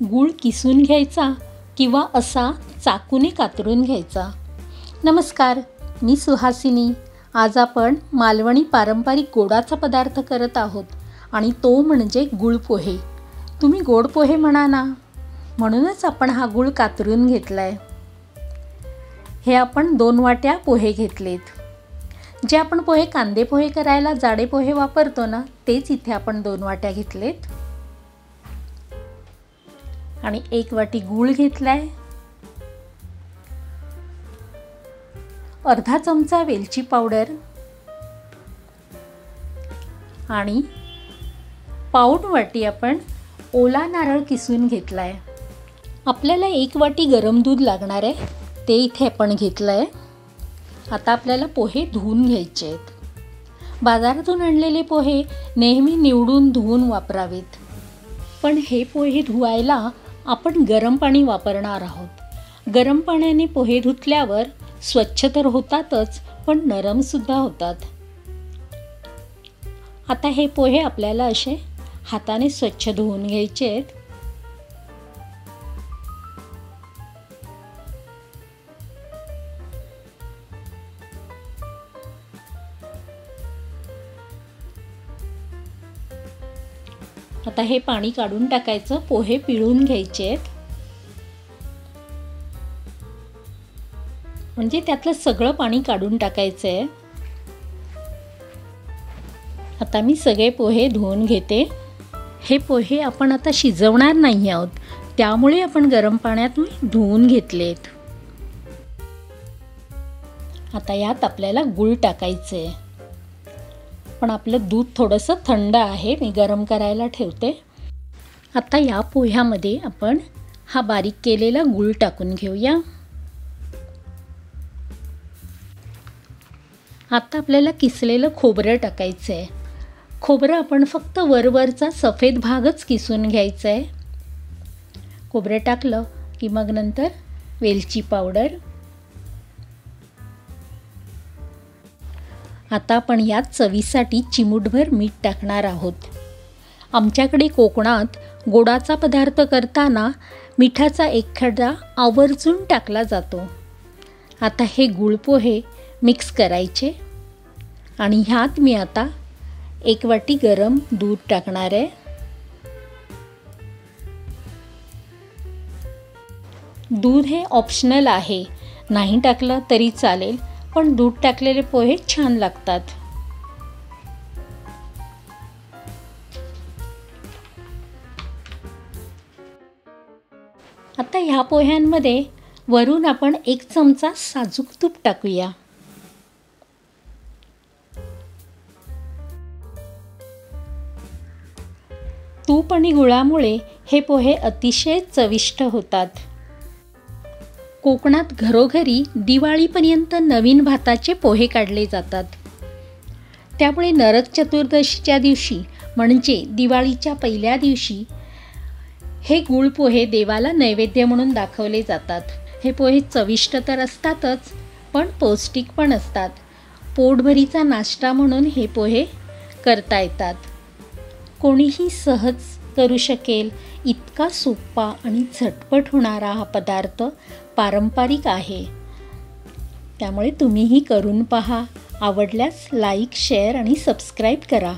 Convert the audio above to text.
गूळ किसून घ्यायचा किंवा असा चाकूने कातरून घ्यायचा। नमस्कार, मी सुहासिनी। आज आपण मालवणी पारंपरिक गोडाचा पदार्थ करत आहोत आणि तो म्हणजे गूळ पोहे। तुम्ही गोड पोहे म्हणा ना, म्हणूनच आपण हा गूळ कातरून घेतलाय। हे आपण 2 वाट्या पोहे घेतलेत। जे आपण पोहे कांदे पोहे करायला जाडे पोहे वापरतो ना, तेच इथे आपण 2 वाट्या घेतलेत। आणि 1 वाटी गूळ घेतलाय, अर्धा चमचा वेलची पावडर आणि पाऊण वाटी आपण ओला नारळ किसून घेतलाय। आपल्याला 1 वाटी गरम दूध लागणार आहे, ते इथे आपण घेतलंय। आता आपल्याला पोहे धुवून घ्यायचे आहेत। बाजारातून आणलेले पोहे नेहमी निवडून धुवून वापरावेत, पण हे पोहे धुवायला आपण गरम पाणी वापरणार आहोत। गरम पाण्याने पोहे धुतल्यावर स्वच्छ तर होतातच, पण नरम सुद्धा होतात। आता हे पोहे आपल्याला असे हाताने स्वच्छ धुवून घ्यायचे आहेत। आता हे पाणी काढून टाकायचं, पोहे पिळून घ्यायचे आहेत, म्हणजे त्यातलं सगळं पाणी काढून टाकायचं आहे। आता मी सगळे पोहे धुवून घेते। हे पोहे आपण आता शिजवणार नाही आहोत, त्यामुळे आपण गरम पाण्यात धुवून घेतलेत। आता यात आपल्याला गूळ टाकायचं आहे, पण आपलं दूध थोडंसं थंड आहे, मी गरम करायला ठेवते। आता या पोह्यामध्ये आपण हा बारीक केलेला गूळ टाकून घेऊया। आता आपल्याला किसलेलं खोबरं टाकायचं आहे। खोबरं आपण फक्त वरवरचा सफेद भागच किसून घ्यायचा आहे। खोबरं टाकलं की मग नंतर वेलची पावडर। आता आपण यात चवीसाठी चिमूटभर मीठ टाकणार आहोत। आमच्याकडे कोकणात गोडाचा पदार्थ करताना मिठाचा एक खडा आवर्जून टाकला जातो। आता हे गूळ पोहे मिक्स करायचे आणि ह्यात मी आता 1 वाटी गरम दूध टाकणार आहे। दूध हे ऑप्शनल आहे, नाही टाकलं तरी चालेल, पण दूध टाकलेले पोहे छान लागतात। आता ह्या पोह्यांमध्ये वरून आपण 1 चमचा साजूक तूप टाकूया। तूप आणि गुळामुळे हे पोहे अतिशय चविष्ट होतात। कोकणात घरोघरी दिवाळीपर्यंत नवीन भाताचे पोहे काढले जातात। त्यामुळे नरक चतुर्दशीच्या दिवशी म्हणजे दिवाळीच्या पहिल्या दिवशी हे गूळ पोहे देवाला नैवेद्य म्हणून दाखवले जातात। हे पोहे चविष्ट तर असतातच, पण पौष्टिक पण असतात। पोटभरीचा नाश्ता म्हणून हे पोहे करता येतात। कोणीही सहज करू शकेल इतका सोपा आणि झटपट होणारा हा पदार्थ पारंपरिक आहे। त्यामुळे तुम्हीही करून पहा। आवडल्यास लाईक, शेअर आणि सबस्क्राईब करा।